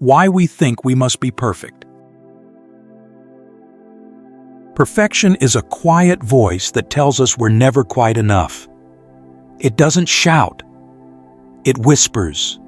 Why we think we must be perfect. Perfection is a quiet voice that tells us we're never quite enough. It doesn't shout. It whispers.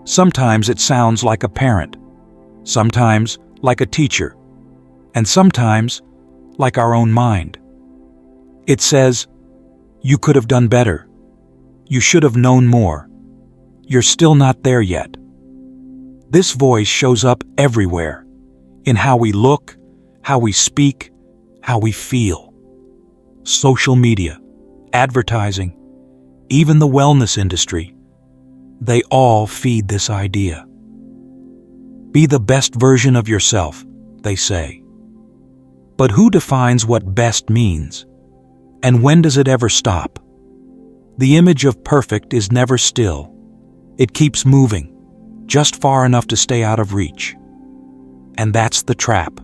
Sometimes it sounds like a parent, sometimes like a teacher, and sometimes like our own mind. It says, "You could have done better. You should have known more. You're still not there yet." This voice shows up everywhere, in how we look, how we speak, how we feel. Social media, advertising, even the wellness industry, they all feed this idea. Be the best version of yourself, they say. But who defines what best means? And when does it ever stop? The image of perfect is never still. It keeps moving, just far enough to stay out of reach. And that's the trap.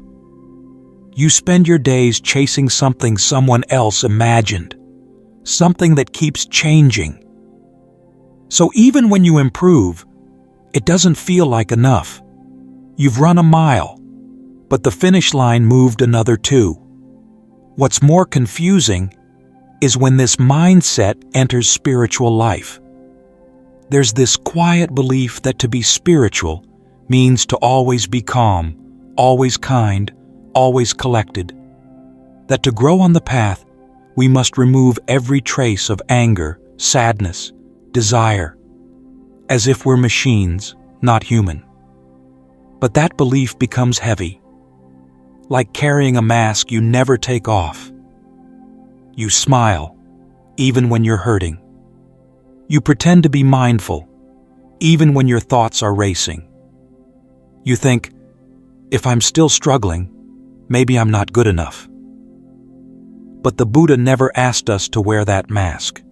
You spend your days chasing something someone else imagined, something that keeps changing. So even when you improve, it doesn't feel like enough. You've run a mile, but the finish line moved another 2. What's more confusing is when this mindset enters spiritual life. There's this quiet belief that to be spiritual means to always be calm, always kind, always collected. That to grow on the path, we must remove every trace of anger, sadness, desire, as if we're machines, not human. But that belief becomes heavy, like carrying a mask you never take off. You smile, even when you're hurting. You pretend to be mindful, even when your thoughts are racing. You think, if I'm still struggling, maybe I'm not good enough. But the Buddha never asked us to wear that mask.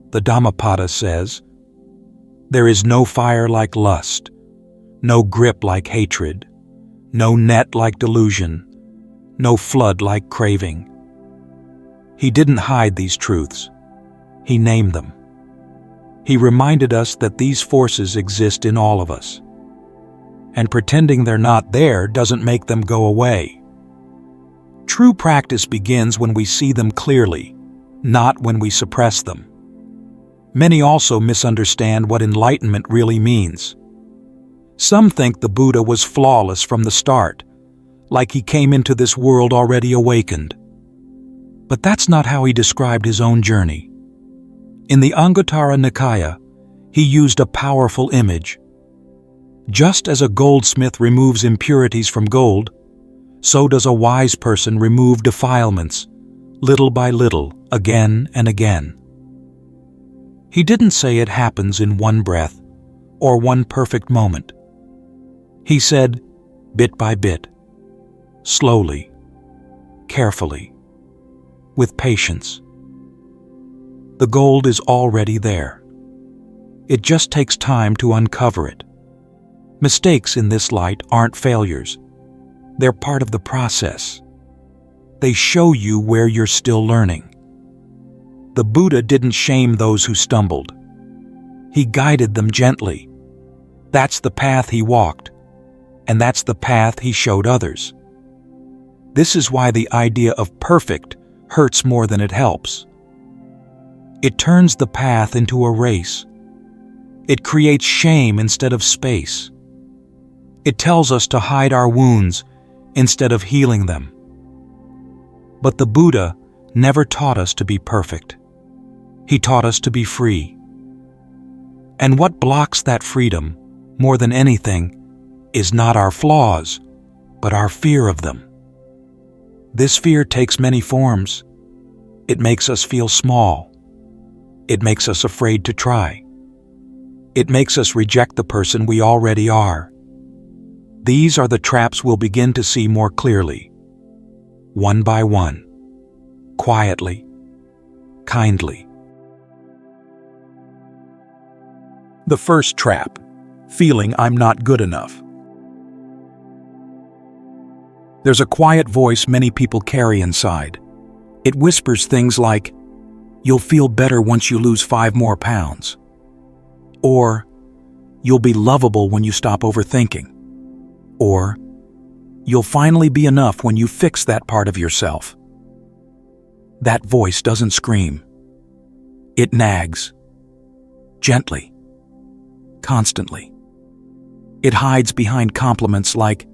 The Dhammapada says, "There is no fire like lust, no grip like hatred, no net like delusion, no flood like craving." He didn't hide these truths. He named them. He reminded us that these forces exist in all of us. And pretending they're not there doesn't make them go away. True practice begins when we see them clearly, not when we suppress them. Many also misunderstand what enlightenment really means. Some think the Buddha was flawless from the start, like he came into this world already awakened. But that's not how he described his own journey. In the Anguttara Nikaya, he used a powerful image. Just as a goldsmith removes impurities from gold, so does a wise person remove defilements, little by little, again and again. He didn't say it happens in one breath or one perfect moment. He said, bit by bit, slowly, carefully, with patience. The gold is already there. It just takes time to uncover it. Mistakes in this light aren't failures. They're part of the process. They show you where you're still learning. The Buddha didn't shame those who stumbled. He guided them gently. That's the path he walked, and that's the path he showed others. This is why the idea of perfect hurts more than it helps. It turns the path into a race. It creates shame instead of space. It tells us to hide our wounds instead of healing them. But the Buddha never taught us to be perfect. He taught us to be free. And what blocks that freedom, more than anything, is not our flaws, but our fear of them. This fear takes many forms. It makes us feel small. It makes us afraid to try. It makes us reject the person we already are. These are the traps we'll begin to see more clearly, one by one, quietly, kindly. The first trap, feeling I'm not good enough. There's a quiet voice many people carry inside. It whispers things like, "You'll feel better once you lose 5 more pounds." Or, "You'll be lovable when you stop overthinking." Or, "You'll finally be enough when you fix that part of yourself." That voice doesn't scream. It nags. Gently. Constantly. It hides behind compliments like,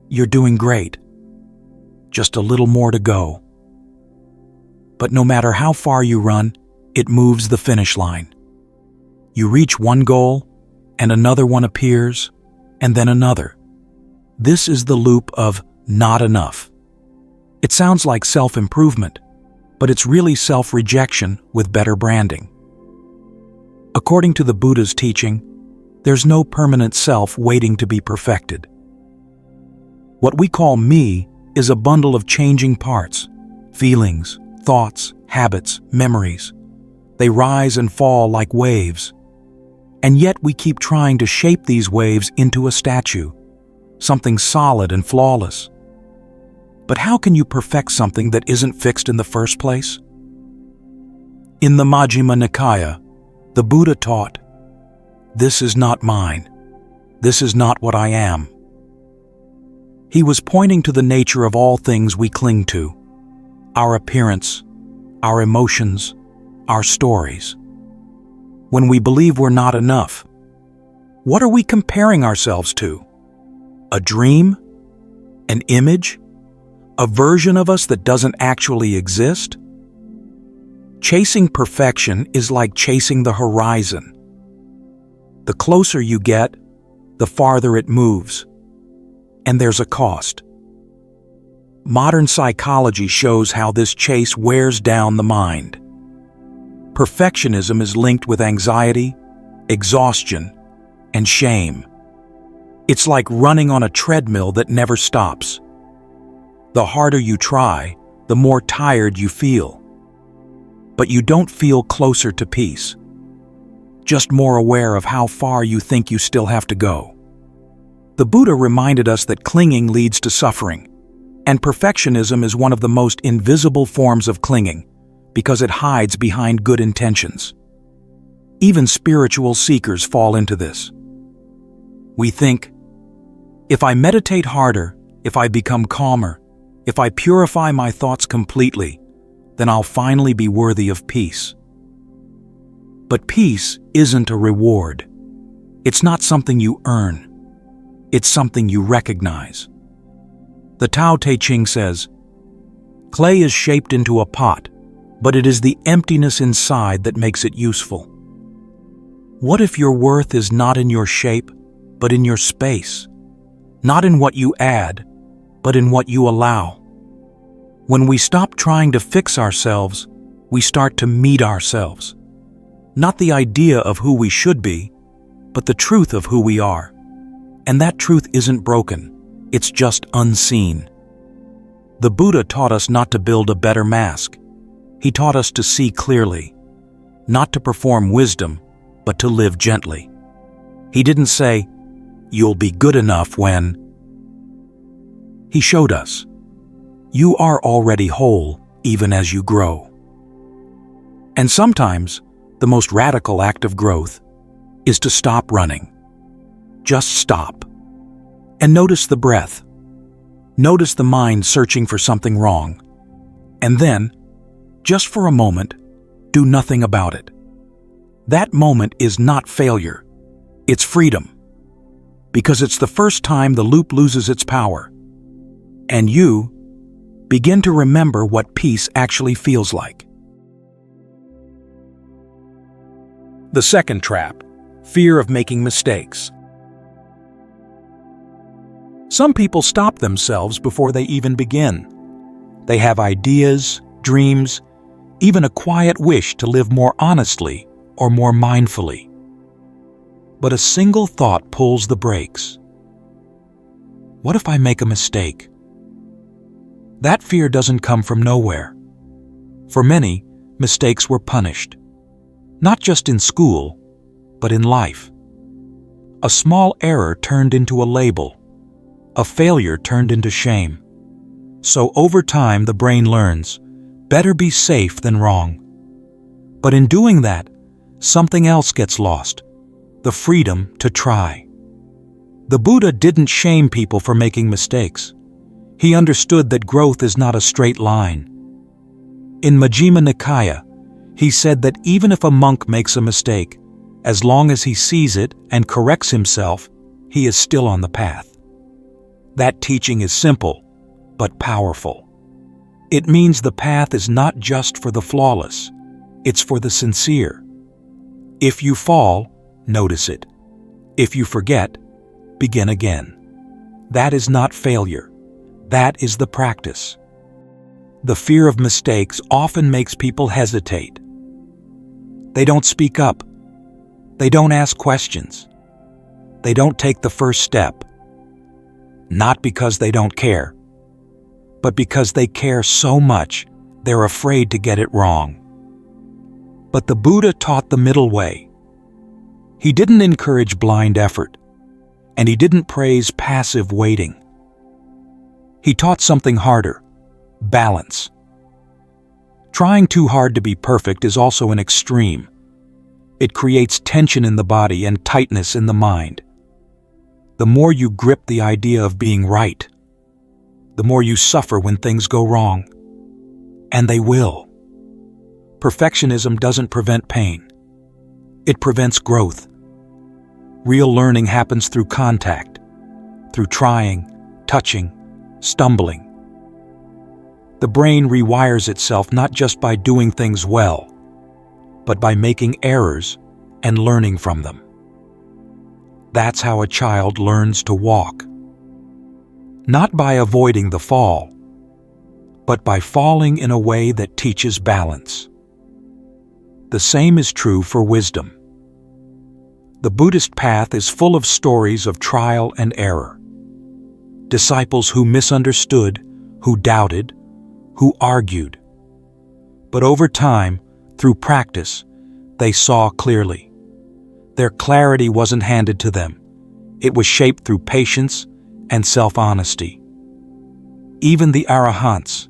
"You're doing great. Just a little more to go." But no matter how far you run, it moves the finish line. You reach one goal, and another one appears, and then another. This is the loop of not enough. It sounds like self-improvement, but it's really self-rejection with better branding. According to the Buddha's teaching, there's no permanent self waiting to be perfected. What we call me is a bundle of changing parts, feelings, thoughts, habits, memories. They rise and fall like waves. And yet we keep trying to shape these waves into a statue, something solid and flawless. But how can you perfect something that isn't fixed in the first place? In the Majjhima Nikaya, the Buddha taught, "This is not mine. This is not what I am." He was pointing to the nature of all things we cling to, our appearance, our emotions, our stories. When we believe we're not enough, what are we comparing ourselves to? A dream? An image? A version of us that doesn't actually exist? Chasing perfection is like chasing the horizon. The closer you get, the farther it moves. And there's a cost. Modern psychology shows how this chase wears down the mind. Perfectionism is linked with anxiety, exhaustion, and shame. It's like running on a treadmill that never stops. The harder you try, the more tired you feel. But you don't feel closer to peace, just more aware of how far you think you still have to go. The Buddha reminded us that clinging leads to suffering, and perfectionism is one of the most invisible forms of clinging because it hides behind good intentions. Even spiritual seekers fall into this. We think, if I meditate harder, if I become calmer, if I purify my thoughts completely, then I'll finally be worthy of peace. But peace isn't a reward. It's not something you earn. It's something you recognize. The 𝐂𝐴𝐷 says, "Clay is shaped into a pot, but it is the emptiness inside that makes it useful." What if your worth is not in your shape, but in your space? Not in what you add, but in what you allow. When we stop trying to fix ourselves, we start to meet ourselves. Not the idea of who we should be, but the truth of who we are. And that truth isn't broken, it's just unseen. The Buddha taught us not to build a better mask. He taught us to see clearly, not to perform wisdom, but to live gently. He didn't say, "You'll be good enough when..." He showed us, "You are already whole even as you grow." And sometimes, the most radical act of growth is to stop running. Just stop. And notice the breath. Notice the mind searching for something wrong. And then, just for a moment, do nothing about it. That moment is not failure. It's freedom. Because it's the first time the loop loses its power. And you begin to remember what peace actually feels like. The second trap, fear of making mistakes. Some people stop themselves before they even begin. They have ideas, dreams, even a quiet wish to live more honestly or more mindfully. But a single thought pulls the brakes. What if I make a mistake? That fear doesn't come from nowhere. For many, mistakes were punished. Not just in school, but in life. A small error turned into a label. A failure turned into shame. So over time the brain learns, better be safe than wrong. But in doing that, something else gets lost. the freedom to try. The Buddha didn't shame people for making mistakes. He understood that growth is not a straight line. In Majjhima Nikaya, he said that even if a monk makes a mistake, as long as he sees it and corrects himself, he is still on the path. That teaching is simple, but powerful. It means the path is not just for the flawless, it's for the sincere. If you fall, notice it. If you forget, begin again. That is not failure. That is the practice. The fear of mistakes often makes people hesitate. They don't speak up. They don't ask questions. They don't take the first step. Not because they don't care, but because they care so much, they're afraid to get it wrong. But the Buddha taught the middle way. He didn't encourage blind effort, and he didn't praise passive waiting. He taught something harder: balance. Trying too hard to be perfect is also an extreme. It creates tension in the body and tightness in the mind. The more you grip the idea of being right, the more you suffer when things go wrong. And they will. Perfectionism doesn't prevent pain. It prevents growth. Real learning happens through contact, through trying, touching, stumbling. The brain rewires itself not just by doing things well, but by making errors and learning from them. That's how a child learns to walk. Not by avoiding the fall, but by falling in a way that teaches balance. The same is true for wisdom. The Buddhist path is full of stories of trial and error. Disciples who misunderstood, who doubted, who argued. But over time, through practice, they saw clearly. Their clarity wasn't handed to them. It was shaped through patience and self-honesty. Even the arahants,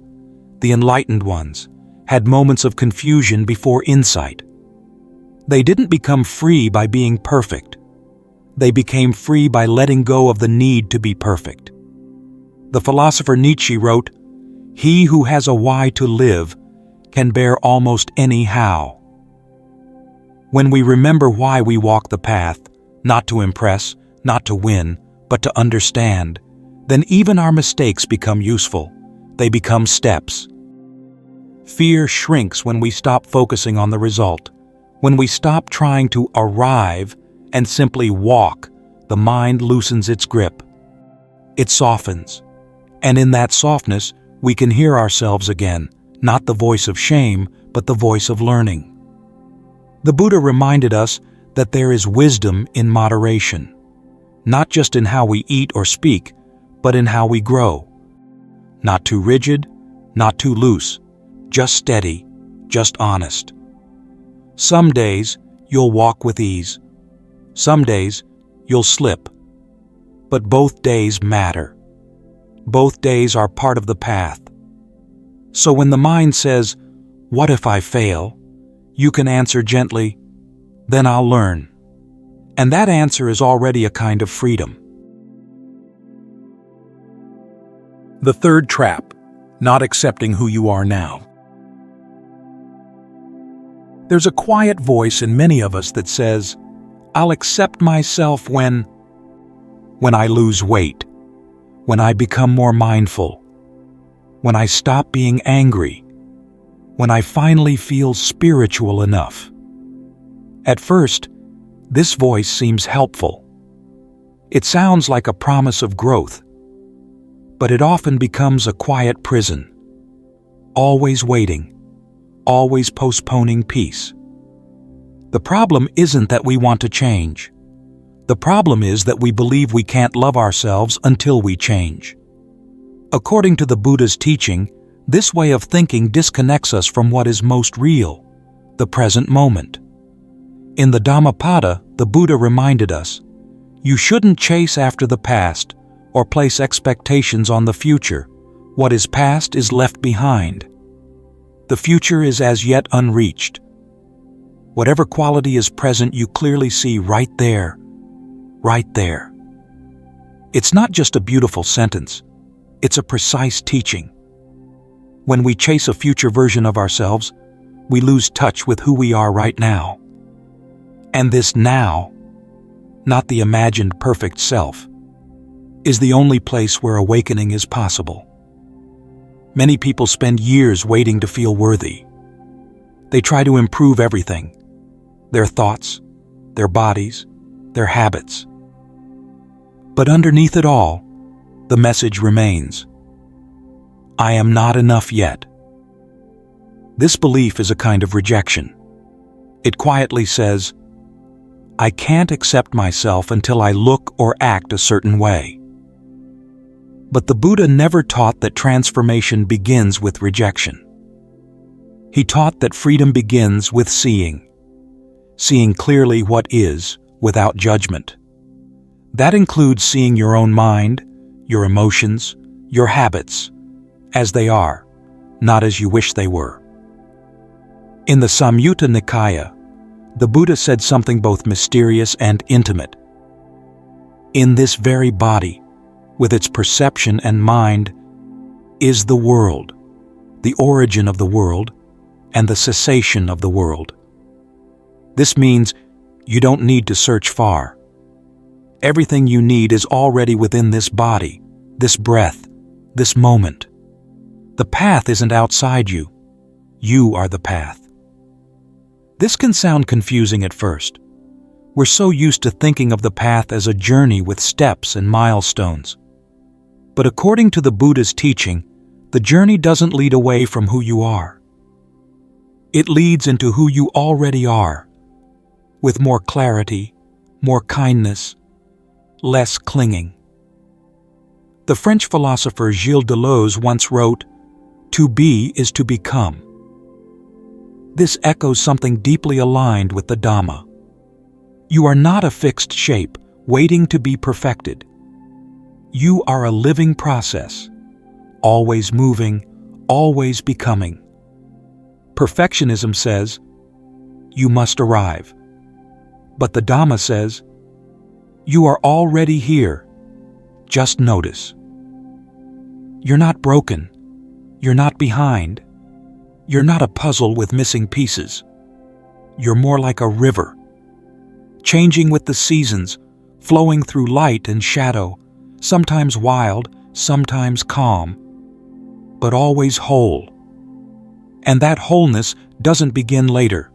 the enlightened ones, had moments of confusion before insight. They didn't become free by being perfect. They became free by letting go of the need to be perfect. The philosopher Nietzsche wrote, "He who has a why to live can bear almost any how." When we remember why we walk the path, not to impress, not to win, but to understand, then even our mistakes become useful. They become steps. Fear shrinks when we stop focusing on the result. When we stop trying to arrive and simply walk, the mind loosens its grip. It softens. And in that softness, we can hear ourselves again, not the voice of shame, but the voice of learning. The Buddha reminded us that there is wisdom in moderation, not just in how we eat or speak, but in how we grow. Not too rigid, not too loose, just steady, just honest. Some days, you'll walk with ease. Some days, you'll slip. But both days matter. Both days are part of the path. So when the mind says, "What if I fail?" you can answer gently, "Then I'll learn." And that answer is already a kind of freedom. The third trap, not accepting who you are now. There's a quiet voice in many of us that says, "I'll accept myself when I lose weight, when I become more mindful, when I stop being angry, when I finally feel spiritual enough." At first, this voice seems helpful. It sounds like a promise of growth, but it often becomes a quiet prison, always waiting, always postponing peace. The problem isn't that we want to change. The problem is that we believe we can't love ourselves until we change. According to the Buddha's teaching, this way of thinking disconnects us from what is most real, the present moment. In the Dhammapada, the Buddha reminded us, "You shouldn't chase after the past or place expectations on the future. What is past is left behind. The future is as yet unreached." Whatever quality is present, you clearly see right there, right there. It's not just a beautiful sentence, it's a precise teaching. When we chase a future version of ourselves, we lose touch with who we are right now. And this now, not the imagined perfect self, is the only place where awakening is possible. Many people spend years waiting to feel worthy. They try to improve everything: their thoughts, their bodies, their habits. But underneath it all, the message remains: I am not enough yet. This belief is a kind of rejection. It quietly says, I can't accept myself until I look or act a certain way. But the Buddha never taught that transformation begins with rejection. He taught that freedom begins with seeing clearly what is, without judgment. That includes seeing your own mind, your emotions, your habits, as they are, not as you wish they were. In the Samyutta Nikaya, the Buddha said something both mysterious and intimate. In this very body, with its perception and mind, is the world, the origin of the world, and the cessation of the world. This means you don't need to search far. Everything you need is already within this body, this breath, this moment. The path isn't outside you. You are the path. This can sound confusing at first. We're so used to thinking of the path as a journey with steps and milestones. But according to the Buddha's teaching, the journey doesn't lead away from who you are. It leads into who you already are, with more clarity, more kindness, less clinging. The French philosopher Gilles Deleuze once wrote, "To be is to become." This echoes something deeply aligned with the Dhamma. You are not a fixed shape, waiting to be perfected. You are a living process, always moving, always becoming. Perfectionism says, you must arrive. But the Dhamma says, you are already here. Just notice. You're not broken. You're not behind. You're not a puzzle with missing pieces. You're more like a river, changing with the seasons, flowing through light and shadow, sometimes wild, sometimes calm, but always whole. And that wholeness doesn't begin later.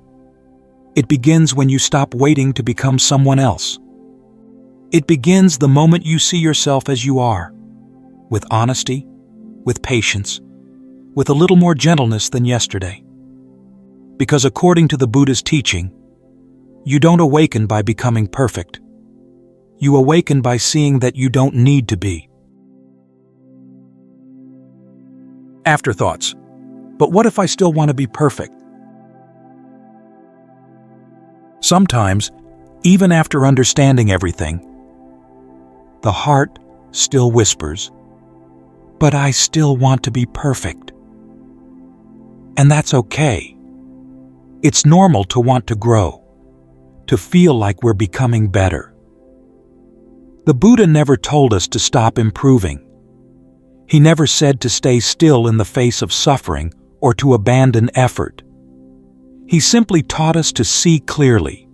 It begins when you stop waiting to become someone else. It begins the moment you see yourself as you are, with honesty, with patience, with a little more gentleness than yesterday. Because according to the Buddha's teaching, you don't awaken by becoming perfect. You awaken by seeing that you don't need to be. Afterthoughts. But what if I still want to be perfect? Sometimes, even after understanding everything, the heart still whispers, but I still want to be perfect. And that's okay. It's normal to want to grow, to feel like we're becoming better. The Buddha never told us to stop improving. He never said to stay still in the face of suffering or to abandon effort. He simply taught us to see clearly,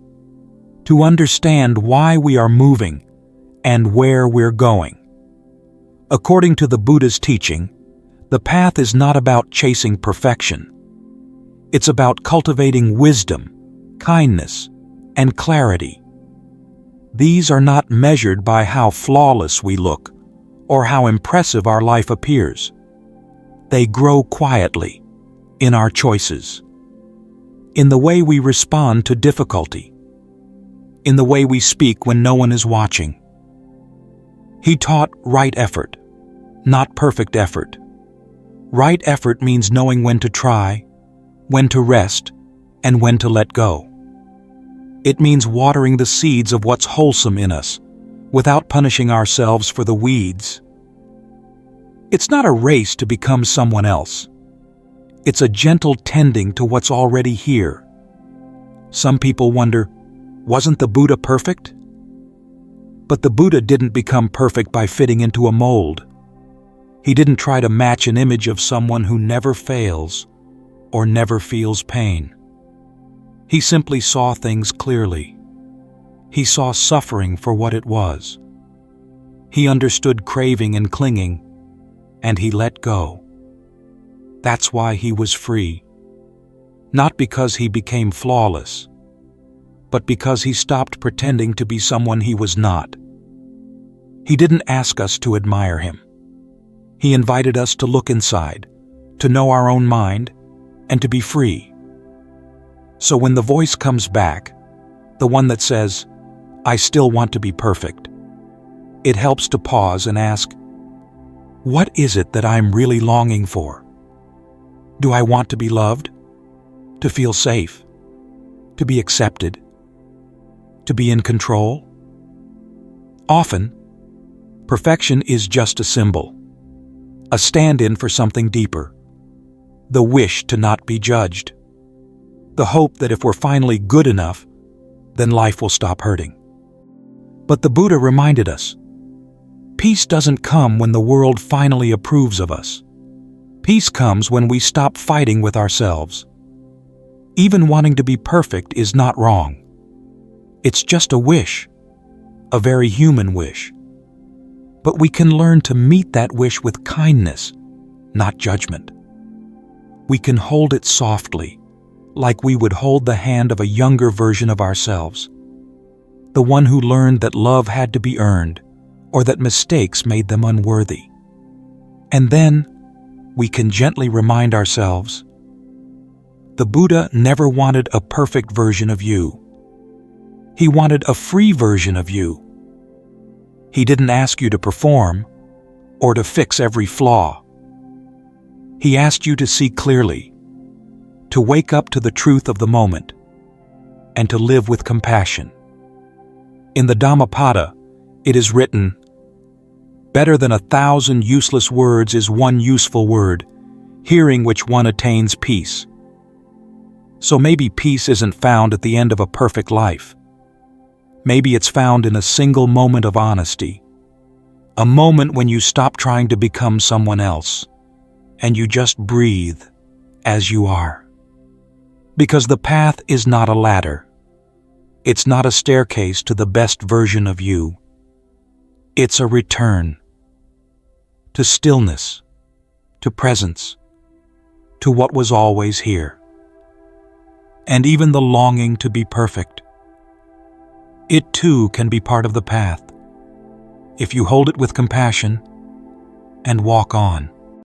to understand why we are moving and where we're going. According to the Buddha's teaching, the path is not about chasing perfection. It's about cultivating wisdom, kindness, and clarity. These are not measured by how flawless we look or how impressive our life appears. They grow quietly, in our choices, in the way we respond to difficulty, in the way we speak when no one is watching. He taught right effort, not perfect effort. Right effort means knowing when to try, when to rest, and when to let go. It means watering the seeds of what's wholesome in us, without punishing ourselves for the weeds. It's not a race to become someone else. It's a gentle tending to what's already here. Some people wonder, wasn't the Buddha perfect? But the Buddha didn't become perfect by fitting into a mold. He didn't try to match an image of someone who never fails or never feels pain. He simply saw things clearly. He saw suffering for what it was. He understood craving and clinging, and he let go. That's why he was free. Not because he became flawless, but because he stopped pretending to be someone he was not. He didn't ask us to admire him. He invited us to look inside, to know our own mind, and to be free. So when the voice comes back, the one that says, "I still want to be perfect," it helps to pause and ask, what is it that I'm really longing for? Do I want to be loved? To feel safe? To be accepted? To be in control? Often, perfection is just a symbol, a stand-in for something deeper, the wish to not be judged, the hope that if we're finally good enough, then life will stop hurting. But the Buddha reminded us, peace doesn't come when the world finally approves of us. Peace comes when we stop fighting with ourselves. Even wanting to be perfect is not wrong. It's just a wish, a very human wish. But we can learn to meet that wish with kindness, not judgment. We can hold it softly, like we would hold the hand of a younger version of ourselves, the one who learned that love had to be earned, or that mistakes made them unworthy. And then, we can gently remind ourselves, the Buddha never wanted a perfect version of you. He wanted a free version of you. He didn't ask you to perform or to fix every flaw. He asked you to see clearly, to wake up to the truth of the moment, and to live with compassion. In the Dhammapada, it is written, "Better than 1,000 useless words is one useful word, hearing which one attains peace." So maybe peace isn't found at the end of a perfect life. Maybe it's found in a single moment of honesty, a moment when you stop trying to become someone else, and you just breathe as you are. Because the path is not a ladder. It's not a staircase to the best version of you. It's a return to stillness, to presence, to what was always here. And even the longing to be perfect, it too can be part of the path, if you hold it with compassion and walk on.